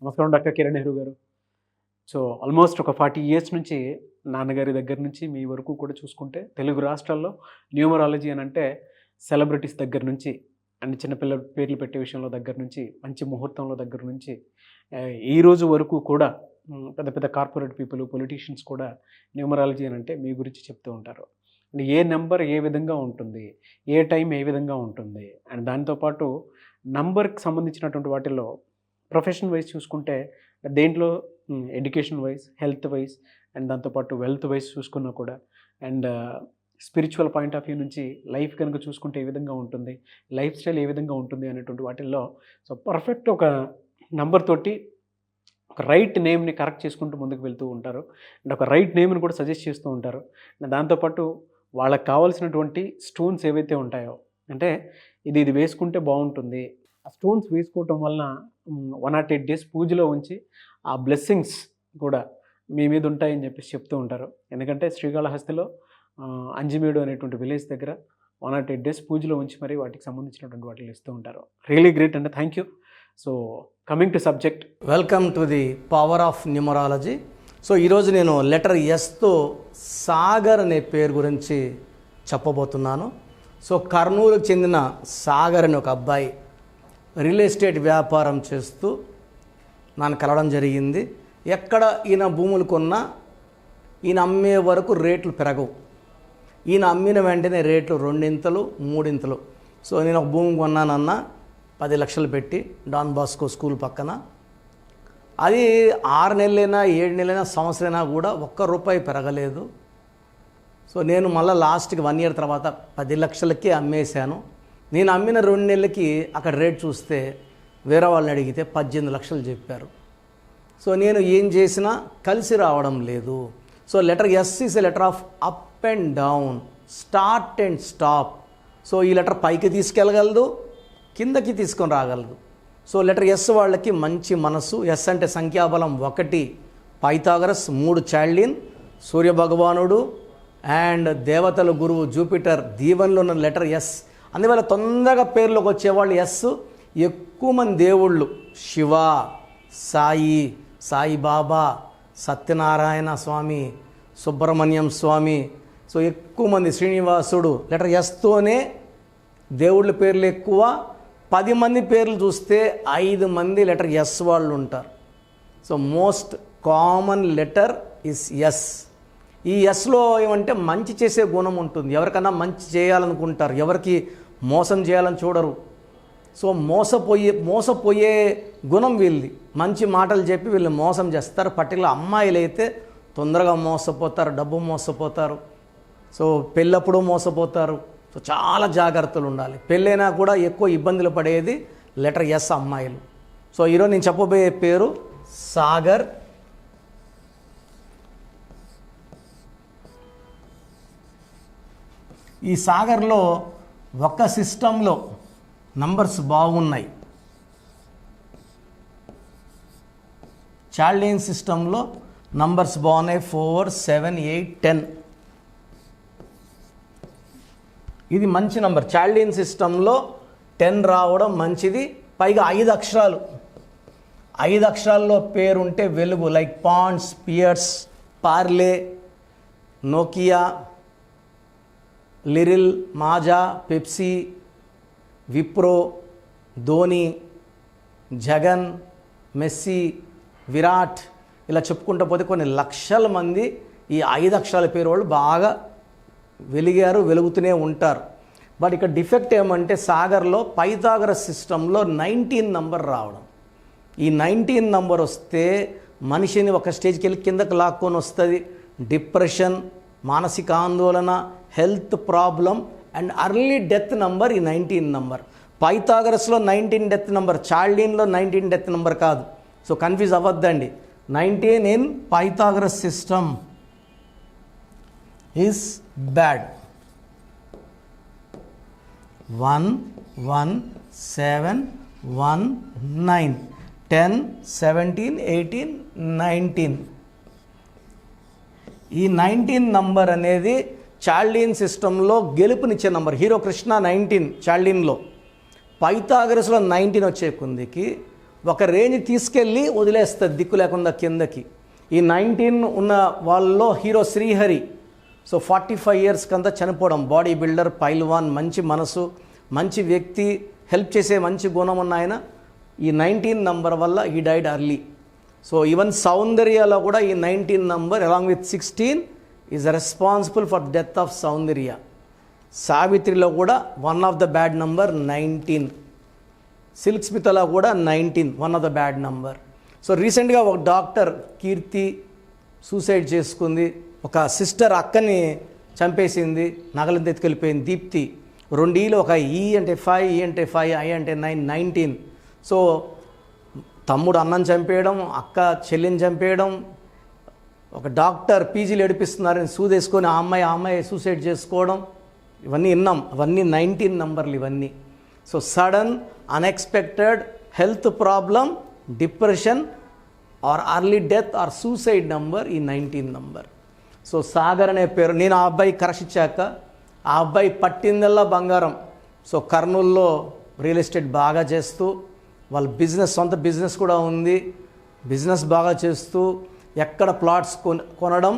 నమస్కారం డాక్టర్ కిరణ్ నెహ్రూ గారు. So almost ఒక 40 ఇయర్స్ నుంచి నాన్నగారి దగ్గర నుంచి మీ వరకు కూడా చూసుకుంటే తెలుగు రాష్ట్రాల్లో న్యూమరాలజీ అని అంటే సెలబ్రిటీస్ దగ్గర నుంచి అండ్ చిన్నపిల్లల పేర్లు పెట్టే విషయంలో దగ్గర నుంచి మంచి ముహూర్తంలో దగ్గర నుంచి ఈ రోజు వరకు కూడా పెద్ద పెద్ద కార్పొరేట్ పీపుల్ పొలిటీషియన్స్ కూడా న్యూమరాలజీ అని అంటే మీ గురించి చెప్తూ ఉంటారు. అండ్ ఏ నెంబర్ ఏ విధంగా ఉంటుంది, ఏ టైం ఏ విధంగా ఉంటుంది, అండ్ దాంతోపాటు నంబర్కి సంబంధించినటువంటి వాటిల్లో ప్రొఫెషన్ వైజ్ చూసుకుంటే దేంట్లో education wise, health wise and దాంతోపాటు వెల్త్ వైజ్ చూసుకున్నా కూడా and spiritual point of view నుంచి లైఫ్ కనుక చూసుకుంటే ఏ విధంగా ఉంటుంది, లైఫ్ స్టైల్ ఏ విధంగా ఉంటుంది అనేటువంటి వాటిల్లో సో పర్ఫెక్ట్ ఒక నంబర్ తోటి ఒక రైట్ నేమ్ని కరెక్ట్ చేసుకుంటూ ముందుకు వెళ్తూ ఉంటారు అండ్ ఒక రైట్ నేమ్ని కూడా సజెస్ట్ చేస్తూ ఉంటారు. దాంతోపాటు వాళ్ళకి కావాల్సినటువంటి స్టోన్స్ ఏవైతే ఉంటాయో అంటే ఇది వేసుకుంటే బాగుంటుంది, ఆ స్టోన్స్ వేసుకోవటం వలన 108 days పూజలో ఉంచి ఆ బ్లెస్సింగ్స్ కూడా మీ మీద ఉంటాయని చెప్పేసి చెప్తూ ఉంటారు. ఎందుకంటే శ్రీకాళహస్తిలో అంజిమేడు అనేటువంటి విలేజ్ దగ్గర 108 days పూజలో ఉంచి మరి వాటికి సంబంధించినటువంటి వాటిని ఇస్తూ ఉంటారు. రియలీ గ్రేట్ అండి, thank you. So coming to subject, welcome to the power of numerology. So ఈరోజు నేను లెటర్ ఎస్తో సాగర్ అనే పేరు గురించి చెప్పబోతున్నాను. సో కర్నూలుకు చెందిన సాగర్ అనే ఒక అబ్బాయి రియల్ ఎస్టేట్ వ్యాపారం చేస్తూ నన్ను కలవడం జరిగింది. ఎక్కడ ఈయన భూములు కొన్నా ఈయన అమ్మే వరకు రేట్లు పెరగవు. ఈయన అమ్మిన వెంటనే రేట్లు 2 3. సో నేను ఒక భూమి కొన్నానన్నా 10 లక్షలు పెట్టి డాన్ బాస్కో స్కూల్ పక్కన. అది 6 నెలలైనా 7 నెలలైనా సంవత్సరమైనా కూడా ₹1 పెరగలేదు. సో నేను మళ్ళీ లాస్ట్కి 1 year తర్వాత 10 లక్షలకే అమ్మేశాను. నేను అమ్మిన 2 నెలలకి అక్కడ రేట్ చూస్తే వేరే వాళ్ళని అడిగితే 18 లక్షలు చెప్పారు. సో నేను ఏం చేసినా కలిసి రావడం లేదు. So letter S is a letter of up and down, start and stop. So ఈ లెటర్ పైకి తీసుకెళ్ళగలదు, కిందకి తీసుకొని రాగలదు. సో లెటర్ ఎస్ వాళ్ళకి మంచి మనసు. ఎస్ అంటే సంఖ్యాబలం 1, పైథాగరస్, 3 చాల్డిన్, సూర్యభగవానుడు అండ్ దేవతల గురువు జూపిటర్ దీవెనలో ఉన్న లెటర్ ఎస్. అందువల్ల తొందరగా పేర్లోకి వచ్చేవాళ్ళు ఎస్. ఎక్కువ మంది దేవుళ్ళు శివ, సాయి, సాయిబాబా, సత్యనారాయణ స్వామి, సుబ్రహ్మణ్యం స్వామి, సో ఎక్కువ మంది శ్రీనివాసుడు లెటర్ ఎస్తోనే దేవుళ్ళ పేర్లు ఎక్కువ. 10 మంది పేర్లు చూస్తే 5 మంది లెటర్ ఎస్ వాళ్ళు ఉంటారు. So most common letter is S. ఈ ఎస్లో ఏమంటే మంచి చేసే గుణం ఉంటుంది. ఎవరికన్నా మంచి చేయాలనుకుంటారు, ఎవరికి మోసం చేయాలని చూడరు. సో మోసపోయే గుణం వీళ్ళది. మంచి మాటలు చెప్పి వీళ్ళు మోసం చేస్తారు. పర్టికులర్ అమ్మాయిలు అయితే తొందరగా మోసపోతారు, డబ్బు మోసపోతారు, సో పెళ్ళప్పుడు మోసపోతారు. సో చాలా జాగ్రత్తలు ఉండాలి. పెళ్ళైనా కూడా ఎక్కువ ఇబ్బందులు పడేది లెటర్ ఎస్ అమ్మాయిలు. సో ఈరోజు నేను చెప్పబోయే పేరు సాగర్. ఈ సాగర్లో ఒక సిస్టంలో నంబర్స్ బాగున్నాయి. చాల్డిన్ సిస్టంలో నంబర్స్ బాగున్నాయి. 4, 7, 8, 10. ఇది మంచి నంబర్. చాల్డిన్ సిస్టంలో 10 రావడం మంచిది. పైగా 5 అక్షరాలు. 5 అక్షరాల్లో పేరుంటే వెలుగు. Like Pond's, Pears, Parle, Nokia, Liril, Maaza, Pepsi, Wipro, Dhoni, Jagan, Messi, Virat, ఇలా చెప్పుకుంటూ పోతే కొన్ని లక్షల మంది ఈ 5 అక్షరాల పేరు వాళ్ళు బాగా వెలిగారు, వెలుగుతూనే ఉంటారు. బట్ ఇక్కడ డిఫెక్ట్ ఏమంటే సాగర్లో పైథాగరస్ సిస్టంలో 19 నంబర్ రావడం. ఈ 19 నంబర్ వస్తే మనిషిని ఒక స్టేజ్కి వెళ్ళి కిందకు లాక్కొని వస్తుంది. డిప్రెషన్, మానసిక ఆందోళన, health problem and early death number ఈ 19 నంబర్. పైథాగరస్లో 19 డెత్ నంబర్, చాల్డిన్లో 19 డెత్ నంబర్ కాదు. సో కన్ఫ్యూజ్ అవ్వద్దండి. 19 in Pythagoras system is bad. 1, 1, 7, 1, 9, 10, 17, 18, 19. ఈ 19 నంబర్ అనేది చాల్డిన్ సిస్టంలో గెలుపునిచ్చే నంబర్. హీరో కృష్ణ 19 చాల్డిన్లో. పైథాగరస్లో 19 వచ్చే కొందికి ఒక రేంజ్ తీసుకెళ్ళి వదిలేస్తుంది దిక్కు లేకుండా కిందకి. ఈ 19 ఉన్న వాళ్ళలో హీరో శ్రీహరి. సో 45 ఇయర్స్కి అంతా చనిపోవడం. బాడీ బిల్డర్, పైల్వాన్, మంచి మనసు, మంచి వ్యక్తి, హెల్ప్ చేసే మంచి గుణం ఉన్న ఆయన. ఈ 19 నంబర్ వల్ల ఈ డైడ్ అర్లీ. సో ఈవెన్ సౌందర్యలో కూడా ఈ 19 number along with 16 is responsible for death of Soundarya. సావిత్రిలో కూడా one of the bad number 19. Silk స్మితలో కూడా 19 one of the bad number. So రీసెంట్గా ఒక డాక్టర్ కీర్తి సూసైడ్ చేసుకుంది. ఒక సిస్టర్ అక్కని చంపేసింది, నగలను ఎత్తుకెళ్ళిపోయింది దీప్తి. 2 ఈలు, ఒక ఈ అంటే 5, ఈ అంటే 5, ఐ అంటే 9, 19. సో తమ్ముడు అన్నని చంపేయడం, అక్క చెల్లిని చంపేయడం, ఒక డాక్టర్ పీజీలు ఏడిపిస్తున్నారని సూదేసుకొని ఆ అమ్మాయి సూసైడ్ చేసుకోవడం, ఇవన్నీ విన్నాం. అవన్నీ 19 నంబర్లు ఇవన్నీ. So sudden unexpected health problem, depression or early death or suicide number ఈ 19 నంబర్. సో సాగర్ అనే పేరు. నేను ఆ అబ్బాయి కరెక్ట్ ఇచ్చాక ఆ అబ్బాయి పట్టిందల్లా బంగారం. సో కర్నూల్లో రియల్ ఎస్టేట్ బాగా చేస్తూ, వాళ్ళ బిజినెస్, సొంత బిజినెస్ కూడా ఉంది, బిజినెస్ బాగా చేస్తూ ఎక్కడ ప్లాట్స్ కొనడం,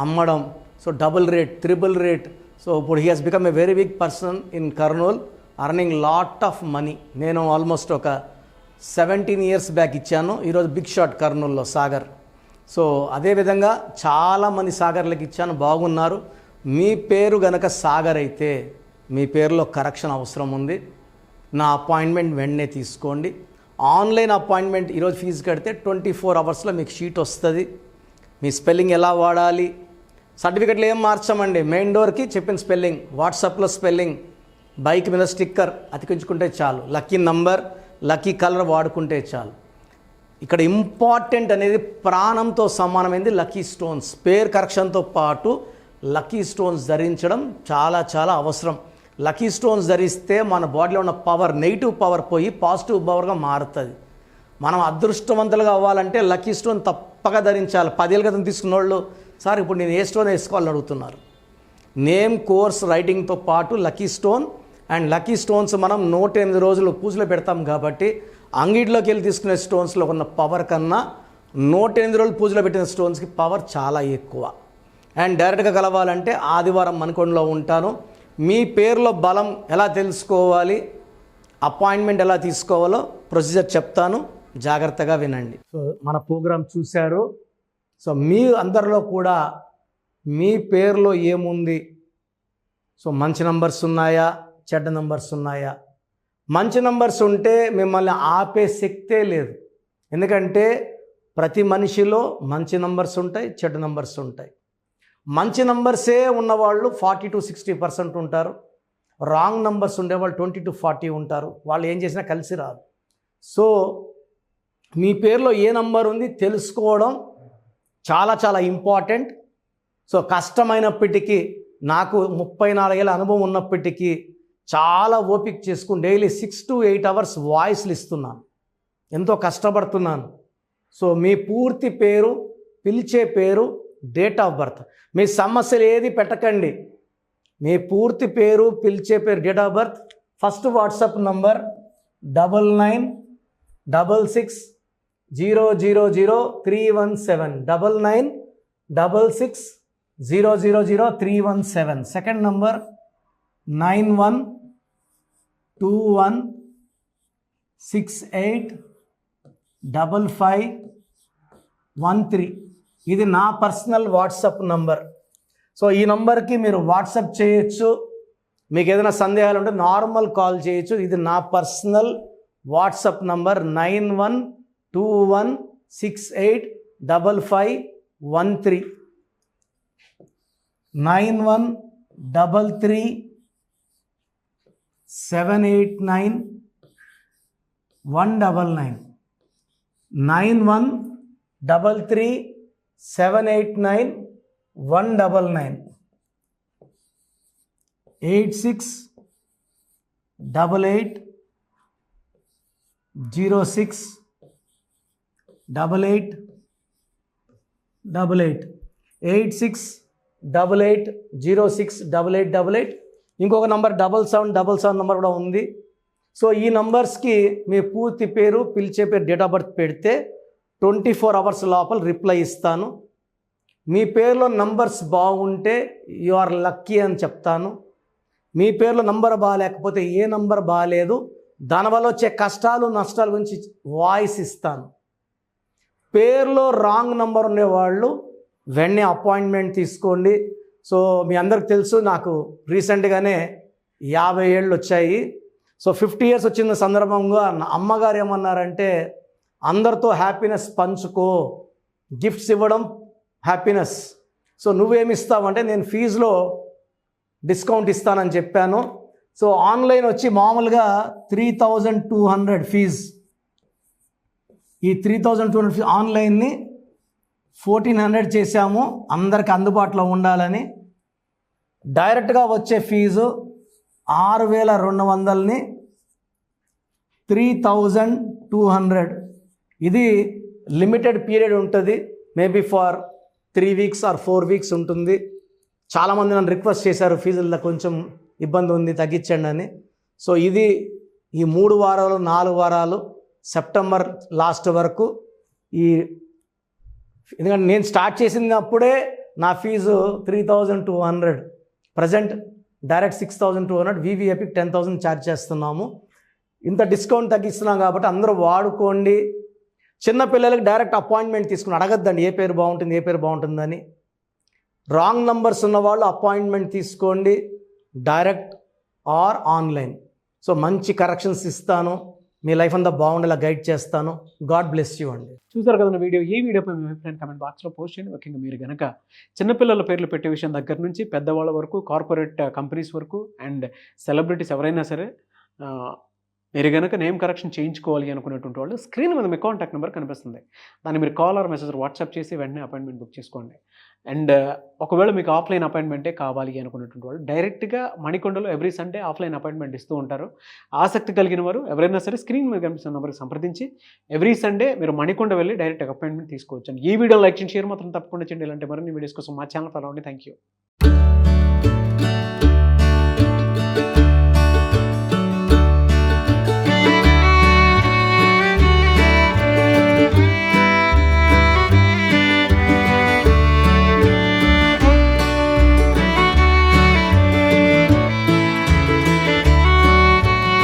అమ్మడం. So double rate, triple rate. So ఇప్పుడు he has become a very big person in Kurnool, earning lot of money. నేను ఆల్మోస్ట్ ఒక 17 ఇయర్స్ బ్యాక్ ఇచ్చాను. ఈరోజు బిగ్ షాట్ కర్నూల్లో సాగర్. సో అదేవిధంగా చాలామంది సాగర్లకు ఇచ్చాను, బాగున్నారు. మీ పేరు గనక సాగర్ అయితే మీ పేరులో కరెక్షన్ అవసరం ఉంది. నా అపాయింట్మెంట్ వెంటనే తీసుకోండి. ఆన్లైన్ అపాయింట్మెంట్ ఈరోజు ఫీజు కడితే 24 అవర్స్లో మీకు షీట్ వస్తుంది. మీ స్పెల్లింగ్ ఎలా వాడాలి, సర్టిఫికెట్లు ఏం మార్చమండి, మెయిన్ డోర్కి చెప్పిన స్పెల్లింగ్, వాట్సాప్లో స్పెల్లింగ్, బైక్ మీద స్టిక్కర్ అతికించుకుంటే చాలు, లక్కీ నంబర్, లక్కీ కలర్ వాడుకుంటే చాలు. ఇక్కడ ఇంపార్టెంట్ అనేది ప్రాణంతో సమానమైంది లక్కీ స్టోన్స్. పేరు కరెక్షన్తో పాటు లక్కీ స్టోన్స్ ధరించడం చాలా చాలా అవసరం. లక్కీ స్టోన్స్ ధరిస్తే మన బాడీలో ఉన్న పవర్, నెగిటివ్ పవర్ పోయి పాజిటివ్ పవర్గా మారుతుంది. మనం అదృష్టవంతులుగా అవ్వాలంటే లక్కీ స్టోన్ తప్పక ధరించాలి. 10 ఏళ్ళ క్రితం తీసుకున్న వాళ్ళు, సార్ ఇప్పుడు నేను ఏ స్టోన్ వేసుకోవాలని అడుగుతున్నారు. నేమ్, కోర్స్, రైటింగ్తో పాటు lucky stone. And lucky stones మనం 108 రోజులు పూజలో పెడతాం కాబట్టి అంగిట్లోకి వెళ్ళి తీసుకునే స్టోన్స్లో ఉన్న పవర్ కన్నా 108 రోజులు పూజలో పెట్టిన స్టోన్స్కి పవర్ చాలా ఎక్కువ. అండ్ డైరెక్ట్గా కలవాలంటే ఆదివారం మణికొండలో ఉంటాను. మీ పేరులో బలం ఎలా తెలుసుకోవాలి, అపాయింట్మెంట్ ఎలా తీసుకోవాలో ప్రొసీజర్ చెప్తాను, జాగ్రత్తగా వినండి. సో మన ప్రోగ్రాం చూశారు. సో మీ అందరిలో కూడా మీ పేరులో ఏముంది, సో మంచి నంబర్స్ ఉన్నాయా, చెడ్డ నంబర్స్ ఉన్నాయా? మంచి నంబర్స్ ఉంటే మిమ్మల్ని ఆపే శక్తే లేదు. ఎందుకంటే ప్రతి మనిషిలో మంచి నంబర్స్ ఉంటాయి, చెడ్డ నంబర్స్ ఉంటాయి. మంచి నంబర్సే ఉన్నవాళ్ళు 40 to 60% ఉంటారు. రాంగ్ నంబర్స్ ఉండేవాళ్ళు 20 to 40 ఉంటారు. వాళ్ళు ఏం చేసినా కలిసి రాదు. సో మీ పేరులో ఏ నంబర్ ఉంది తెలుసుకోవడం చాలా చాలా ఇంపార్టెంట్. సో కష్టమైనప్పటికీ, నాకు 34 ఏళ్ళ అనుభవం ఉన్నప్పటికీ చాలా ఓపిక చేసుకుని డైలీ 6 to 8 అవర్స్ వాయిస్లు ఇస్తున్నాను, ఎంతో కష్టపడుతున్నాను. సో మీ పూర్తి పేరు, పిలిచే పేరు, డేట్ ఆఫ్ బర్త్, మీ సమస్యలు ఏది పెట్టకండి. మీ పూర్తి పేరు, పిలిచే పేరు, date of birth, first WhatsApp number 9966000317, 9966000317. Second number 9121685513. ఇది నా పర్సనల్ వాట్సాప్ నంబర్. సో ఈ నంబర్కి మీరు వాట్సాప్ చేయొచ్చు. మీకు ఏదైనా సందేహాలు ఉంటే నార్మల్ కాల్ చేయొచ్చు. ఇది నా పర్సనల్ వాట్సాప్ నంబర్ 9121685513, 9133789199, 9133789199, 8688068888, 8688068888. ఇంకొక నంబర్ 7777 నంబర్ కూడా ఉంది. సో ఈ నంబర్స్కి మీ పూర్తి పేరు, పిలిచే పేరు, డేట్ ఆఫ్ బర్త్ పెడితే 24 అవర్స్ లోపల రిప్లై ఇస్తాను. మీ పేరులో నంబర్స్ బాగుంటే యు ఆర్ లక్కీ అని చెప్తాను. మీ పేరులో నంబర్ బాగాలేకపోతే ఏ నంబర్ బాగాలేదు, దానివల్ల వచ్చే కష్టాలు నష్టాల గురించి వాయిస్ ఇస్తాను. పేరులో రాంగ్ నంబర్ ఉండేవాళ్ళు వెంటనే అపాయింట్మెంట్ తీసుకోండి. సో మీ అందరికి తెలుసు, నాకు రీసెంట్గానే 50 ఏళ్ళు వచ్చాయి. సో 50 ఇయర్స్ వచ్చిన సందర్భంగా నా అమ్మగారు ఏమన్నారంటే, అందరితో హ్యాపీనెస్ పంచుకో, గిఫ్ట్స్ ఇవ్వడం హ్యాపీనెస్. సో నువ్వేమి ఇస్తావంటే, నేను ఫీజులో డిస్కౌంట్ ఇస్తానని చెప్పాను. సో ఆన్లైన్ వచ్చి మామూలుగా 3200 ఫీజ్. ఈ 3200 ఫీజ్ ఆన్లైన్ని 1400 చేశాము, అందరికి అందుబాటులో ఉండాలని. డైరెక్ట్గా వచ్చే ఫీజు 6200ని 3200. ఇది లిమిటెడ్ పీరియడ్ ఉంటుంది, maybe for 3 weeks or 4 weeks ఉంటుంది. చాలామంది నన్ను రిక్వెస్ట్ చేశారు, ఫీజుల్లో కొంచెం ఇబ్బంది ఉంది తగ్గించండి అని. సో ఇది ఈ 3 వారాలు 4 వారాలు సెప్టెంబర్ లాస్ట్ వరకు. ఎందుకంటే నేను స్టార్ట్ చేసినప్పుడే నా fees 3200, present direct 6200, VVIP 10,000 charge చేస్తున్నాము. ఇంత డిస్కౌంట్ తగ్గిస్తున్నాం కాబట్టి అందరూ వాడుకోండి. చిన్నపిల్లలకి డైరెక్ట్ అపాయింట్మెంట్ తీసుకుని అడగద్దండి ఏ పేరు బాగుంటుంది, ఏ పేరు బాగుంటుందని. రాంగ్ నంబర్స్ ఉన్నవాళ్ళు అపాయింట్మెంట్ తీసుకోండి, డైరెక్ట్ ఆర్ ఆన్లైన్. సో మంచి కరెక్షన్స్ ఇస్తాను, మీ లైఫ్ అంతా బాగుండేలా గైడ్ చేస్తాను. గాడ్ బ్లెస్ యూ అండి. చూసారు కదా వీడియో. ఈ వీడియోపై మీ అభిప్రాయం కామెంట్ బాక్స్లో పోస్ట్ చేయండి. ముఖ్యంగా మీరు కనుక చిన్నపిల్లల పేర్లు పెట్టే విషయం దగ్గర నుంచి పెద్దవాళ్ళ వరకు, కార్పొరేట్ కంపెనీస్ వరకు అండ్ సెలబ్రిటీస్ ఎవరైనా సరే మీరు కనుక నేమ్ కరెక్షన్ చేయించుకోవాలి అనుకునేటువంటి వాళ్ళు స్క్రీన్ మీద మీ కాంటాక్ట్ నెంబర్ కనిపిస్తుంది, దాన్ని మీరు కాల్ ఆర్ మెసేజ్ వాట్సాప్ చేసి వెంటనే అపాయింట్మెంట్ బుక్ చేసుకోండి. అండ్ ఒకవేళ మీకు ఆఫ్లైన్ అపాయింట్మెంటే కావాలి అనుకునేటువంటి వాళ్ళు డైరెక్ట్గా మణికొండలో ఎవ్రీ సండే ఆఫ్లైన్ అపాయింట్మెంట్ ఇస్తూ ఉంటారు. ఆసక్తి కలిగిన వారు ఎవరైనా సరే స్క్రీన్ మీద కనిపిస్తున్న నెంబర్కి సంప్రదించి ఎవ్రీ సండే మీరు మణికొండ వెళ్ళి డైరెక్ట్ అపాయింట్మెంట్ తీసుకోవచ్చు. ఈ వీడియో లైక్ చేయండి, షేర్ మాత్రం తప్పకుండా చేయండి. ఇలాంటి మరిన్ని వీడియోస్ కోసం మా ఛానల్ ఫాలో అవ్వండి. Thank you.